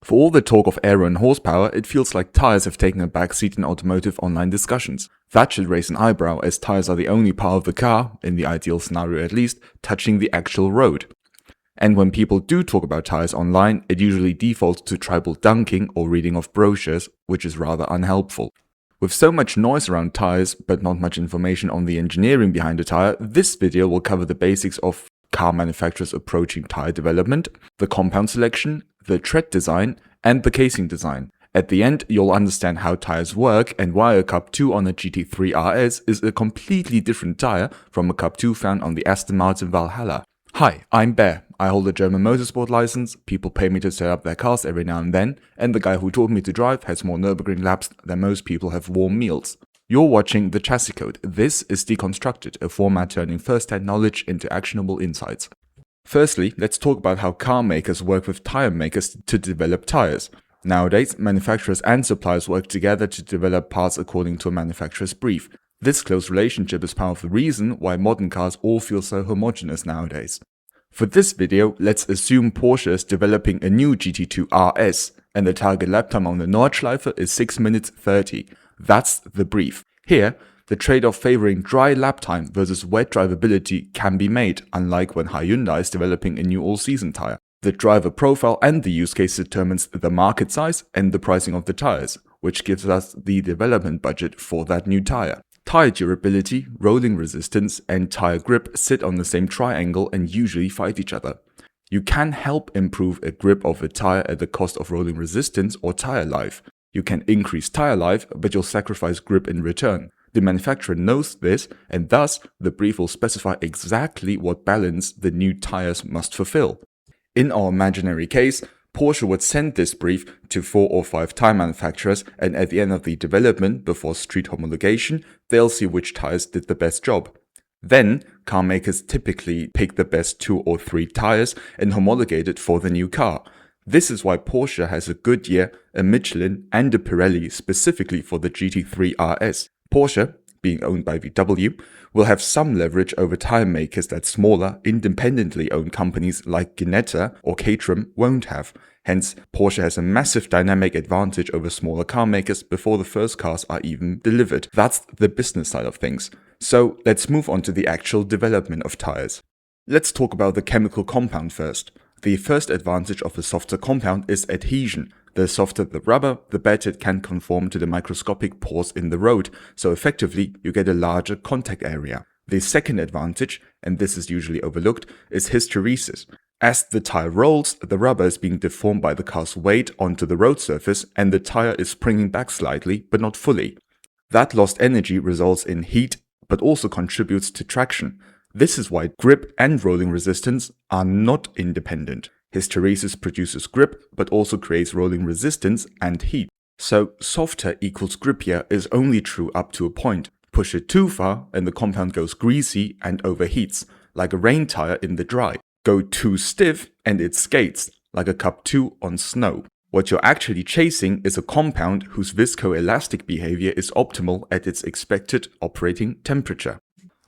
For all the talk of aero and horsepower, it feels like tires have taken a backseat in automotive online discussions. That should raise an eyebrow, as tires are the only part of the car, in the ideal scenario at least, touching the actual road. And when people do talk about tires online, it usually defaults to tribal dunking or reading of brochures, which is rather unhelpful. With so much noise around tires, but not much information on the engineering behind a tire, this video will cover the basics of car manufacturers approaching tire development, the compound selection, the tread design, and the casing design. At the end, you'll understand how tires work and why a Cup2 on a GT3 RS is a completely different tire from a Cup2 found on the Aston Martin Valhalla. Hi, I'm Bear. I hold a German motorsport license, people pay me to set up their cars every now and then, and the guy who taught me to drive has more Nürburgring laps than most people have warm meals. You're watching The Chassis Code. This is Deconstructed, a format turning first-hand knowledge into actionable insights. Firstly, let's talk about how car makers work with tire makers to develop tires. Nowadays, manufacturers and suppliers work together to develop parts according to a manufacturer's brief. This close relationship is part of the reason why modern cars all feel so homogeneous nowadays. For this video, let's assume Porsche is developing a new GT2 RS, and the target lap time on the Nordschleife is 6 minutes 30. That's the brief. Here, the trade-off favoring dry lap time versus wet drivability can be made, unlike when Hyundai is developing a new all-season tire. The driver profile and the use case determines the market size and the pricing of the tires, which gives us the development budget for that new tire. Tire durability, rolling resistance, and tire grip sit on the same triangle and usually fight each other. You can help improve a grip of a tire at the cost of rolling resistance or tire life. You can increase tire life, but you'll sacrifice grip in return. The manufacturer knows this, and thus the brief will specify exactly what balance the new tires must fulfill. In our imaginary case, Porsche would send this brief to 4 or 5 tire manufacturers, and at the end of the development, before street homologation, they'll see which tires did the best job. Then, car makers typically pick the best 2 or 3 tires and homologate it for the new car. This is why Porsche has a Goodyear, a Michelin, and a Pirelli specifically for the GT3 RS. Porsche, being owned by VW, will have some leverage over tire makers that smaller, independently owned companies like Ginetta or Caterham won't have. Hence, Porsche has a massive dynamic advantage over smaller car makers before the first cars are even delivered. That's the business side of things. So let's move on to the actual development of tires. Let's talk about the chemical compound first. The first advantage of a softer compound is adhesion. The softer the rubber, the better it can conform to the microscopic pores in the road, so effectively you get a larger contact area. The second advantage, and this is usually overlooked, is hysteresis. As the tire rolls, the rubber is being deformed by the car's weight onto the road surface, and the tire is springing back slightly, but not fully. That lost energy results in heat, but also contributes to traction. This is why grip and rolling resistance are not independent. Hysteresis produces grip, but also creates rolling resistance and heat. So softer equals grippier is only true up to a point. Push it too far and the compound goes greasy and overheats, like a rain tire in the dry. Go too stiff and it skates, like a Cup2 on snow. What you're actually chasing is a compound whose viscoelastic behavior is optimal at its expected operating temperature.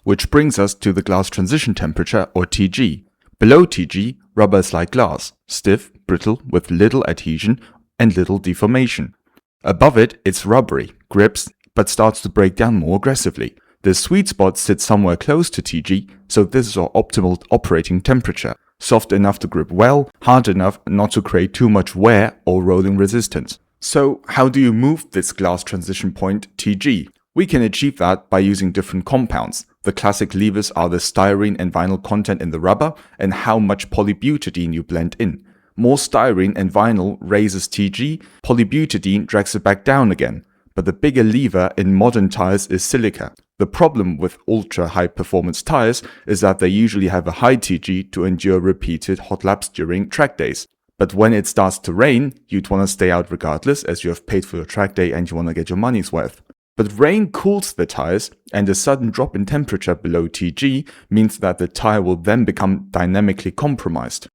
Which brings us to the glass transition temperature, or TG. Below TG, rubber is like glass, stiff, brittle, with little adhesion and little deformation. Above it, it's rubbery, grips, but starts to break down more aggressively. The sweet spot sits somewhere close to TG, so this is our optimal operating temperature. Soft enough to grip well, hard enough not to create too much wear or rolling resistance. So how do you move this glass transition point TG? We can achieve that by using different compounds. The classic levers are the styrene and vinyl content in the rubber and how much polybutadiene you blend in. More styrene and vinyl raises TG, polybutadiene drags it back down again. But the bigger lever in modern tires is silica. The problem with ultra-high performance tires is that they usually have a high TG to endure repeated hot laps during track days. But when it starts to rain, you'd want to stay out regardless, as you have paid for your track day and you want to get your money's worth. But rain cools the tires, and a sudden drop in temperature below TG means that the tire will then become dynamically compromised.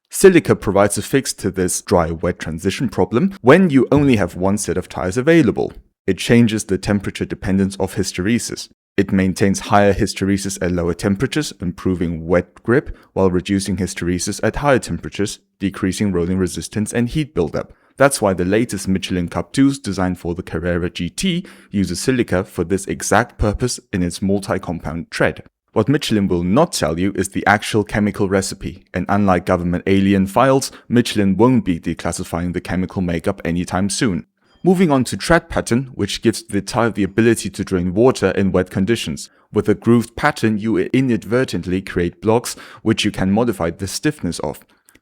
Silica provides a fix to this dry-wet transition problem when you only have one set of tires available. It changes the temperature dependence of hysteresis. It maintains higher hysteresis at lower temperatures, improving wet grip, while reducing hysteresis at higher temperatures, decreasing rolling resistance and heat buildup. That's why the latest Michelin Cup2s designed for the Carrera GT uses silica for this exact purpose in its multi-compound tread. What Michelin will not tell you is the actual chemical recipe, and unlike government alien files, Michelin won't be declassifying the chemical makeup anytime soon. Moving on to tread pattern, which gives the tire the ability to drain water in wet conditions. With a grooved pattern, you inadvertently create blocks which you can modify the stiffness of.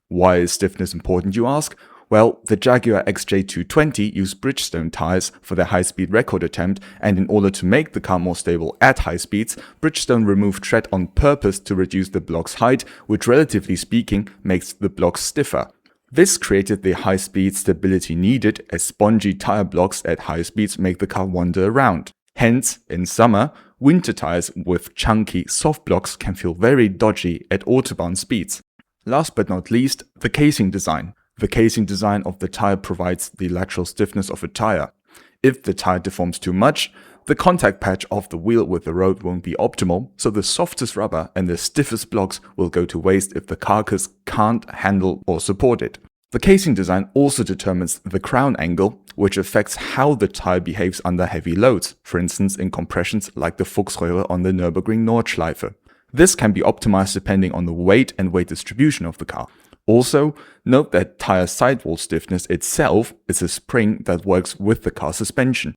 Why is stiffness important, you ask? Well, the Jaguar XJ220 used Bridgestone tires for their high-speed record attempt, and in order to make the car more stable at high speeds, Bridgestone removed tread on purpose to reduce the block's height, which relatively speaking makes the blocks stiffer. This created the high-speed stability needed, as spongy tire blocks at high speeds make the car wander around. Hence, in summer, winter tires with chunky, soft blocks can feel very dodgy at autobahn speeds. Last but not least, the casing design. The casing design of the tire provides the lateral stiffness of a tire. If the tire deforms too much, the contact patch of the wheel with the road won't be optimal, so the softest rubber and the stiffest blocks will go to waste if the carcass can't handle or support it. The casing design also determines the crown angle, which affects how the tire behaves under heavy loads, for instance in compressions like the Fuchsröhre on the Nürburgring Nordschleife. This can be optimized depending on the weight and weight distribution of the car. Also, note that tire sidewall stiffness itself is a spring that works with the car suspension.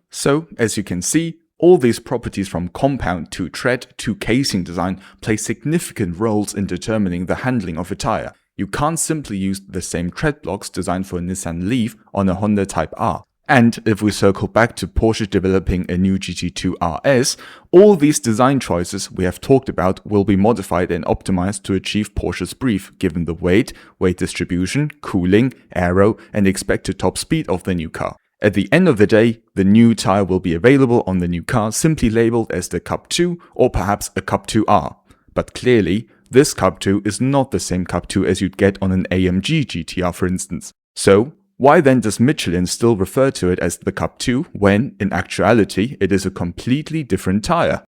So, as you can see, all these properties from compound to tread to casing design play significant roles in determining the handling of a tire. You can't simply use the same tread blocks designed for a Nissan Leaf on a Honda Type R. And if we circle back to Porsche developing a new GT2 RS, all these design choices we have talked about will be modified and optimized to achieve Porsche's brief, given the weight distribution, cooling, aero, and expected top speed of the new car. At the end of the day, the new tire will be available on the new car simply labeled as the Cup2 or perhaps a Cup2R. But clearly, this Cup2 is not the same Cup2 as you'd get on an AMG GTR, for instance. So, why then does Michelin still refer to it as the Cup2 when, in actuality, it is a completely different tire?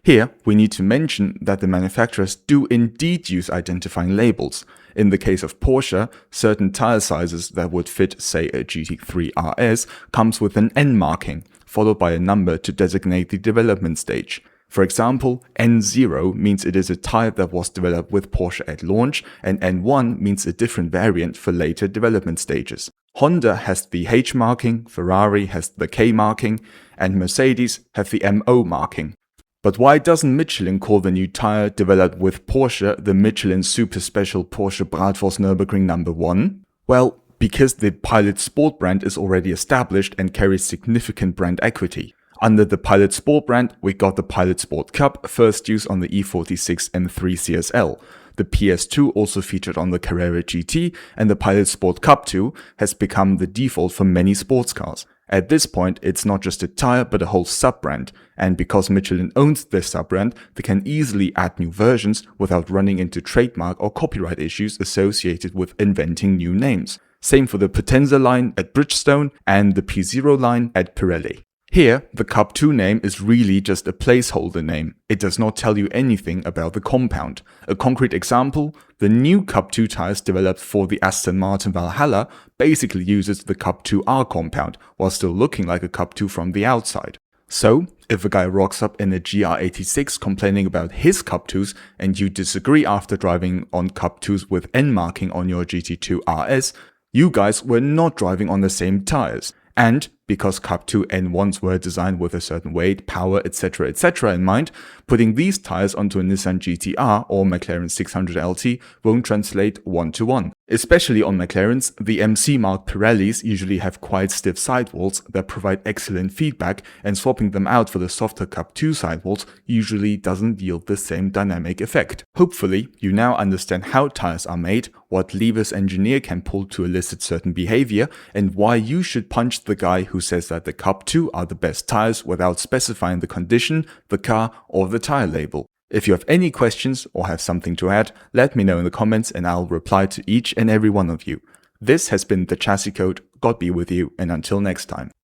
Here, we need to mention that the manufacturers do indeed use identifying labels. In the case of Porsche, certain tire sizes that would fit, say, a GT3 RS comes with an N marking, followed by a number to designate the development stage. For example, N0 means it is a tire that was developed with Porsche at launch, and N1 means a different variant for later development stages. Honda has the H marking, Ferrari has the K marking, and Mercedes have the MO marking. But why doesn't Michelin call the new tire developed with Porsche the Michelin Super Special Porsche Bratwurst Nürburgring No. 1? Well, because the Pilot Sport brand is already established and carries significant brand equity. Under the Pilot Sport brand, we got the Pilot Sport Cup, first used on the E46 M3 CSL. The PS2 also featured on the Carrera GT, and the Pilot Sport Cup2 has become the default for many sports cars. At this point, it's not just a tire but a whole sub-brand, and because Michelin owns this sub-brand, they can easily add new versions without running into trademark or copyright issues associated with inventing new names. Same for the Potenza line at Bridgestone and the P0 line at Pirelli. Here, the Cup2 name is really just a placeholder name. It does not tell you anything about the compound. A concrete example, the new Cup2 tires developed for the Aston Martin Valhalla basically uses the Cup2R compound, while still looking like a Cup2 from the outside. So, if a guy rocks up in a GR86 complaining about his Cup2s and you disagree after driving on Cup2s with N marking on your GT2 RS, you guys were not driving on the same tires. And because Cup2 N1s were designed with a certain weight, power, etc. in mind, putting these tires onto a Nissan GT-R or McLaren 600LT won't translate one-to-one. Especially on McLarens, the MC-marked Pirellis usually have quite stiff sidewalls that provide excellent feedback, and swapping them out for the softer Cup2 sidewalls usually doesn't yield the same dynamic effect. Hopefully, you now understand how tires are made, what levers engineer can pull to elicit certain behavior, and why you should punch the guy who says that the Cup2 are the best tires without specifying the condition, the car, or the tire label. If you have any questions or have something to add, let me know in the comments and I'll reply to each and every one of you. This has been the Chassis Code. God be with you, and until next time.